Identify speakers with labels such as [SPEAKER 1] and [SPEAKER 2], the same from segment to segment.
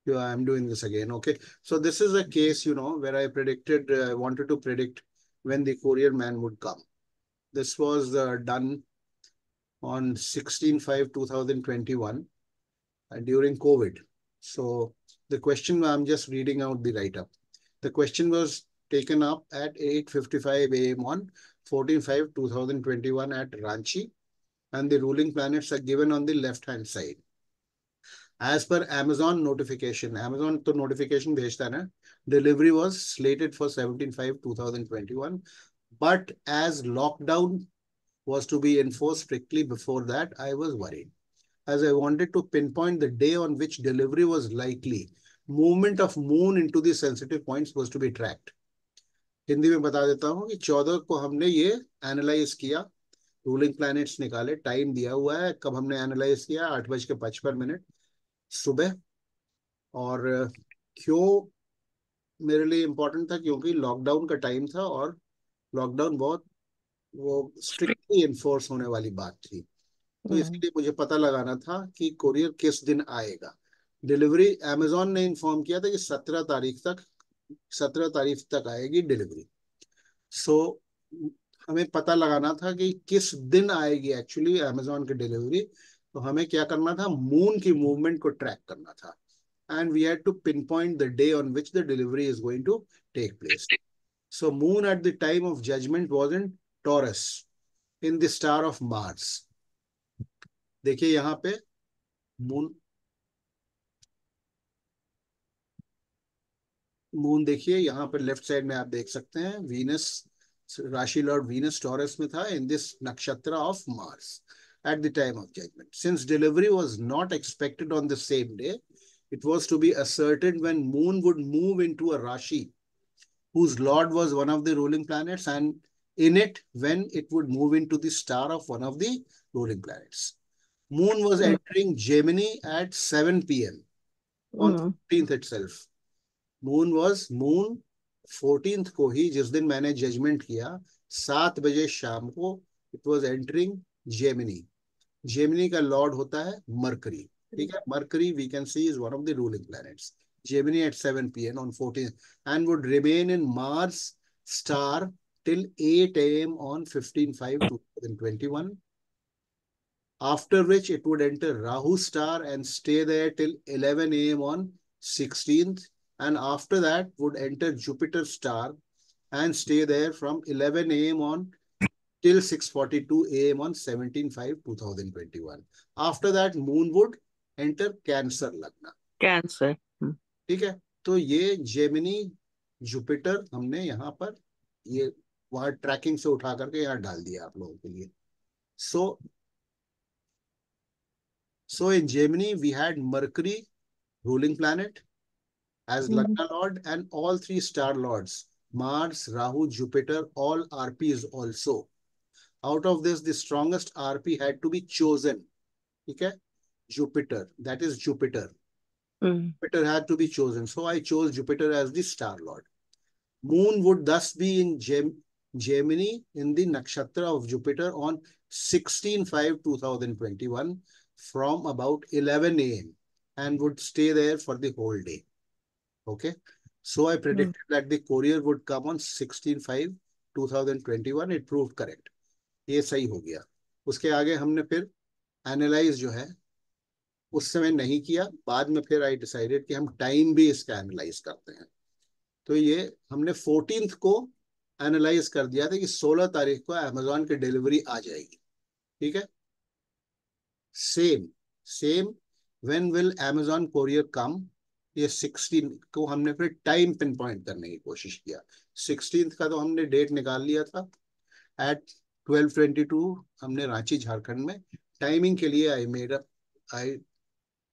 [SPEAKER 1] Yeah, I'm doing this again. Okay. So this is a case, where I predicted, wanted to predict when the courier man would come. This was done on 16/5/2021 during COVID. So the question, I'm just reading out the write-up. The question was taken up at 8:55 a.m. on 14/5/2021 at Ranchi, and the ruling planets are given on the left-hand side. As per Amazon notification, Amazon to notification भेजता है ना, delivery was slated for 17/5/2021, but as lockdown was to be enforced strictly before that, I was worried, as I wanted to pinpoint the day on which delivery was likely. Movement of moon into the sensitive points was to be tracked. Hindi में बता देता हूँ कि 14 को हमने ये analyse किया, ruling planets निकाले, टाइम दिया हुआ है कब हमने एनालाइज किया, 8:55 सुबह। और क्यों मेरे लिए इंपॉर्टेंट था, क्योंकि लॉकडाउन का टाइम था और लॉकडाउन बहुत वो स्ट्रिक्टली इन्फोर्स होने वाली बात थी। तो
[SPEAKER 2] हम्म।
[SPEAKER 1] इसलिए मुझे पता लगाना था कि कोरियर किस दिन आएगा। डिलीवरी अमेजोन ने इन्फॉर्म किया था कि 17 तारीख तक आएगी डिलीवरी। सो हमें पता लगाना था कि किस दिन आएगी एक्चुअली अमेजोन की डिलीवरी। तो हमें क्या करना था, मून की मूवमेंट को ट्रैक करना था, and we had to pinpoint the day on which the delivery is going to take place. So moon at the time of judgment was in Taurus, in the star of Mars. देखिए यहाँ पे moon, देखिए यहाँ पर left side में आप देख सकते हैं, वीनस, राशि लॉर्ड वीनस टॉरस में था इन दिस नक्षत्र of Mars at the time of judgment. Since delivery was not expected on the same day, it was to be ascertained when moon would move into a Rashi whose lord was one of the ruling planets, and in it when it would move into the star of one of the ruling planets. Moon was
[SPEAKER 2] hmm.
[SPEAKER 1] entering Gemini at 7 p.m. on
[SPEAKER 2] hmm.
[SPEAKER 1] 14th itself. Moon 14th को ही, जिस दिन मैंने judgement किया, 7 बजे शाम को it was entering Gemini. Gemini का lord होता है मरकरी। ठीक है, Mercury we can see is one of the ruling planets. Gemini at 7 p.m. on 14th, and would remain in Mars star till 8 a.m. on 15/5/2021, after which it would enter Rahu star and stay there till 11 a.m. on 16th, and after that would enter Jupiter star and stay there from 11 a.m. on till 6:42 a.m. on 17/5/2021. After that, moon would enter Cancer Lagna.
[SPEAKER 2] Cancer.
[SPEAKER 1] ठीक है, तो ये Gemini Jupiter हमने यहाँ पर ये वहां trekking से उठा करके यहाँ डाल दिया आप लोगों के लिए। So so in Gemini we had Mercury ruling planet as
[SPEAKER 2] hmm.
[SPEAKER 1] Lagna Lord, and all three star lords, Mars, Rahu, Jupiter, all RPs also. Out of this, the strongest RP had to be chosen. Okay, Jupiter, that is Jupiter. Jupiter had to be chosen. So I chose Jupiter as the star lord. Moon would thus be in Gemini in the nakshatra of Jupiter on 16/5/2021 from about 11 a.m. and would stay there for the whole day. Okay. So I predicted that the courier would come on 16/5/2021. It proved correct. ये सही हो गया। उसके आगे हमने फिर analyse जो है उस समय नहीं किया, बाद में फिर आई डिसाइडेड कि हम टाइम भी इसका एनालाइज करते हैं। तो ये हमने 14th को एनालाइज कर दिया था कि 16 तारीख को अमेजोन की डिलीवरी आ जाएगी। ठीक है, same same when will Amazon courier come, ये 16 को हमने फिर टाइम पिन पॉइंट करने की कोशिश किया। 16th का तो हमने डेट निकाल लिया था एट 12:22 हमने रांची झारखंड में। टाइमिंग के लिए आई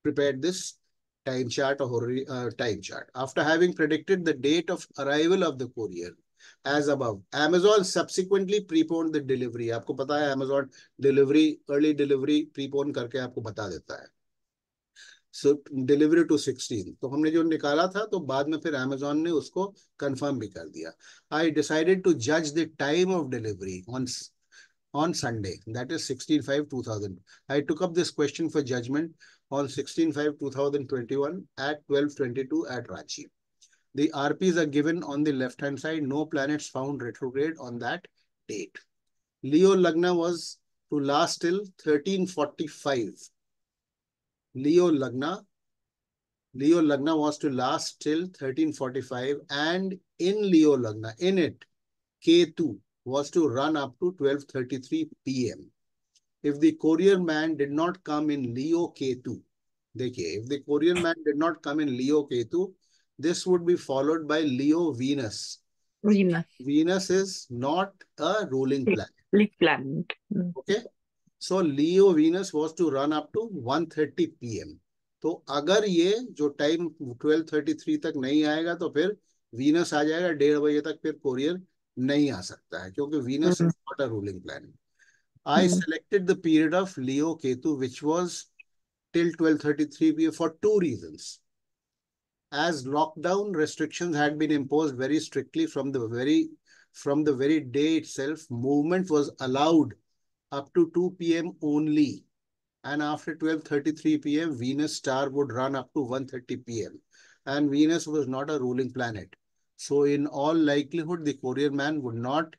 [SPEAKER 1] prepared this time chart. After having predicted the date of arrival of the courier as above, Amazon subsequently preponed the delivery. आपको पता है Amazon delivery, early delivery prepone करके आपको बता देता है। सो डिलीवरी टू 16, तो हमने जो निकाला था तो बाद में फिर Amazon ने उसको कंफर्म भी कर दिया। आई डिसाइडेड टू जज the time of delivery on Sunday, that is 16/5/2000. I took up this question for judgment on 16/5/2021 at 12:22 at Ranchi. The RPs are given on the left hand side. No planets found retrograde on that date. Leo Lagna was to last till 1345. Leo Lagna Leo Lagna was to last till 1345, and in Leo Lagna, in it, Ketu was to run up to 12:33 p.m. If the courier man did not come in Leo Ketu, देखिए, if the courier man did not come in Leo Ketu, this would be followed by Leo Venus.
[SPEAKER 2] Venus.
[SPEAKER 1] Venus is not a ruling planet.
[SPEAKER 2] Leaf planet.
[SPEAKER 1] Okay. So Leo Venus was to run up to 1:30 p.m. तो अगर ये जो time 12:33 तक नहीं आएगा तो फिर Venus आ जाएगा 1:30 बजे तक, फिर कोरियर नहीं आ सकता है क्योंकि Venus is not a ruling planet. I selected the period of Leo Ketu, which was till 12:33 p.m. for two reasons. As lockdown restrictions had been imposed very strictly from the very day itself, movement was allowed up to 2 p.m. only. And after 12:33 p.m., Venus star would run up to 1:30 p.m. And Venus was not a ruling planet. So in all likelihood, the courier man would not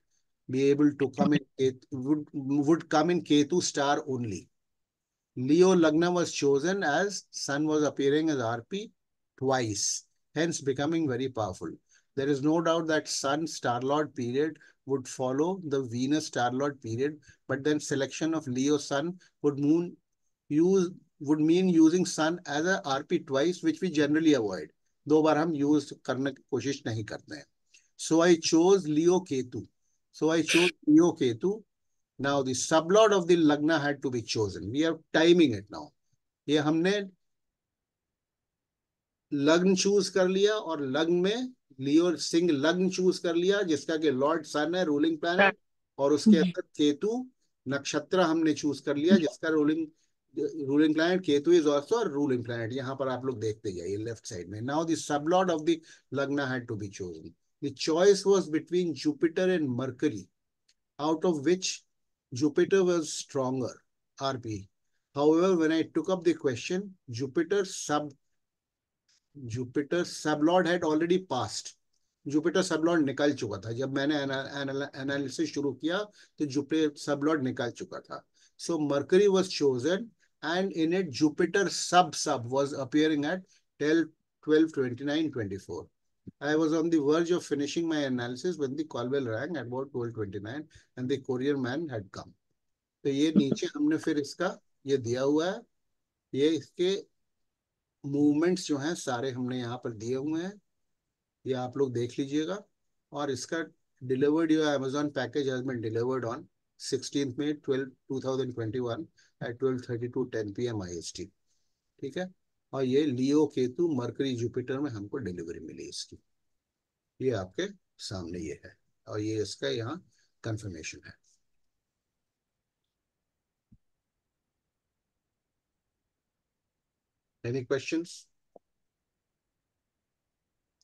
[SPEAKER 1] be able to come in would come in Ketu star only. Leo Lagna was chosen as Sun was appearing as RP twice, hence becoming very powerful. There is no doubt that Sun Star-Lord period would follow the Venus Star-Lord period, but then selection of Leo Sun would mean using Sun as a RP twice, which we generally avoid. दो बार हम use करने की कोशिश नहीं करते हैं. So I chose Leo Ketu. Now the sublord of the Lagna had to be chosen. We are timing it now. ये हमने लग्न चूज कर लिया और लग्न में लियो सिंह लग्न चूज कर लिया जिसका कि लॉर्ड सन है, रूलिंग प्लैनेट, और उसके अंदर केतु नक्षत्र हमने चूज कर लिया जिसका ruling planet Ketu is also ruling planet. यहाँ पर आप लोग देखते जाइए लेफ्ट साइड में. Now the sublord of the Lagna had to be chosen. The choice was between Jupiter and Mercury, out of which Jupiter was stronger, RP. However, when I took up the question, Jupiter sublord had already passed. Jupiter sublord निकल चुका था जब मैंने analysis शुरू किया, तो Jupiter sublord निकल चुका था. So Mercury was chosen and in it Jupiter sub was appearing at 12:29:24. I was on the verge of finishing my analysis when the call bell rang at about 12:29 and the courier man had come. तो ये नीचे हमने फिर इसका ये दिया हुआ है, ये इसके मूवमेंट्स जो हैं सारे हमने यहाँ पर दिए हुए हैं, ये आप लोग देख लीजिएगा. और इसका delivered your Amazon package has been delivered on 16 May 2021 at 12:32:10 p.m. IST. ठीक है. और ये लियो केतु मरकरी जुपिटर में हमको डिलीवरी मिली इसकी. ये आपके सामने ये है और ये इसका यहाँ कंफर्मेशन है. Any questions?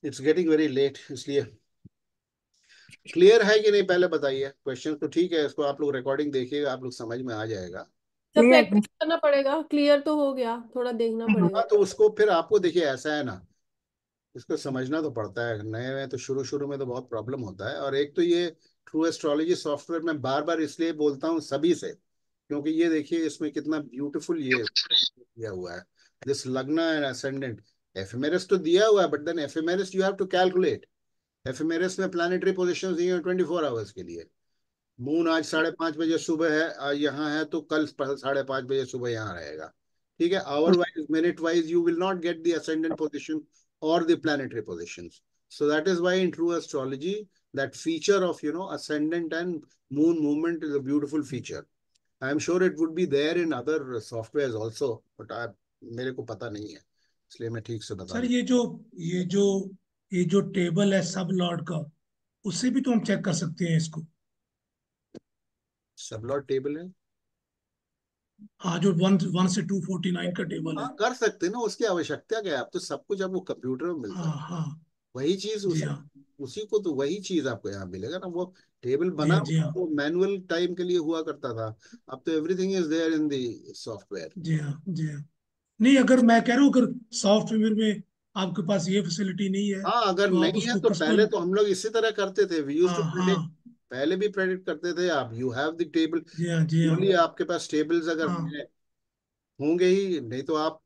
[SPEAKER 1] It's getting very late, इसलिए क्लियर है कि नहीं पहले बताइए. क्वेश्चन तो ठीक है, इसको आप लोग रिकॉर्डिंग देखिएगा, आप लोग समझ में आ जाएगा.
[SPEAKER 3] सब प्रैक्टिस करना पड़ेगा. क्लियर तो हो गया, थोड़ा देखना पड़ेगा.
[SPEAKER 1] तो उसको फिर आपको देखिए ऐसा है ना, इसको समझना तो पड़ता है. नए नए तो शुरू में तो बहुत प्रॉब्लम होता है. और एक तो ये ट्रू एस्ट्रोलॉजी सॉफ्टवेयर में बार बार इसलिए बोलता हूँ सभी से, क्योंकि ये देखिए इसमें कितना ब्यूटीफुल ये दिया हुआ है. दिस लग्ना एंड असेंडेंट एफेमेरस तो दिया हुआ है, but then ephemeris you have to calculate. Ephemeris में प्लानिटरी पोजिशन दी है 24 आवर्स के लिए. मून आज 5:30 सुबह है यहाँ है, तो कल 5:30 सुबह यहाँ रहेगा. ठीक है. Hour wise minute wise you will not get the ascendant position or the planetary positions. So that is why in true astrology, that feature of, ascendant and moon movement is a beautiful feature. I am sure it would be there in other softwares also, but मेरे को पता नहीं है, इसलिए मैं ठीक से बता.
[SPEAKER 4] सर ये जो टेबल है सब लॉर्ड का, उससे भी तो हम चेक कर सकते हैं इसको.
[SPEAKER 1] सब लॉर्ड टेबल है.
[SPEAKER 4] हाँ, जो 1 से 249 का टेबल है.
[SPEAKER 1] कर सकते हैं ना, उसकी आवश्यकता क्या है. आप तो सब कुछ आपको कंप्यूटर में मिलता है.
[SPEAKER 4] हाँ.
[SPEAKER 1] वही चीज उसी को तो वही चीज आपको यहाँ मिलेगा ना. वो टेबल बना वो मैनुअल टाइम के लिए हुआ करता था. अब तो everything is there in the software.
[SPEAKER 4] जी हाँ. नहीं, अगर मैं कह रहा हूँ, अगर सॉफ्टवेयर में आपके पास ये फैसिलिटी नहीं है
[SPEAKER 1] हाँ, अगर
[SPEAKER 4] तो आप
[SPEAKER 1] नहीं है
[SPEAKER 4] उसको
[SPEAKER 1] तो पहले
[SPEAKER 4] कस्टमर।
[SPEAKER 1] तो हम लोग इसी तरह करते थे, वी यूज
[SPEAKER 4] हाँ
[SPEAKER 1] टू
[SPEAKER 4] हाँ।
[SPEAKER 1] प्रेडिक्ट। पहले भी प्रेडिक्ट करते थे आप, यू हैव द टेबल,
[SPEAKER 4] जी हाँ, जी हाँ।
[SPEAKER 1] बोलिए आपके पास टेबल्स अगर
[SPEAKER 4] हाँ
[SPEAKER 1] हैं, होंगे ही, नहीं तो आप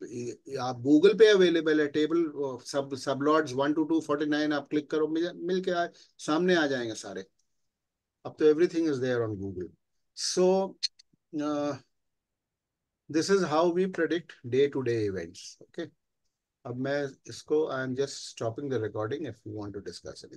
[SPEAKER 1] गूगल पे अवेलेबल है टेबल, सब लॉर्ड्स 1 to 249, आप क्लिक करो, मिल के सामने आ जाएंगे सारे। अब तो everything is there on Google. So this is how we predict day to day events. Okay, अब मैं इसको, I am just stopping the recording if you want to discuss it.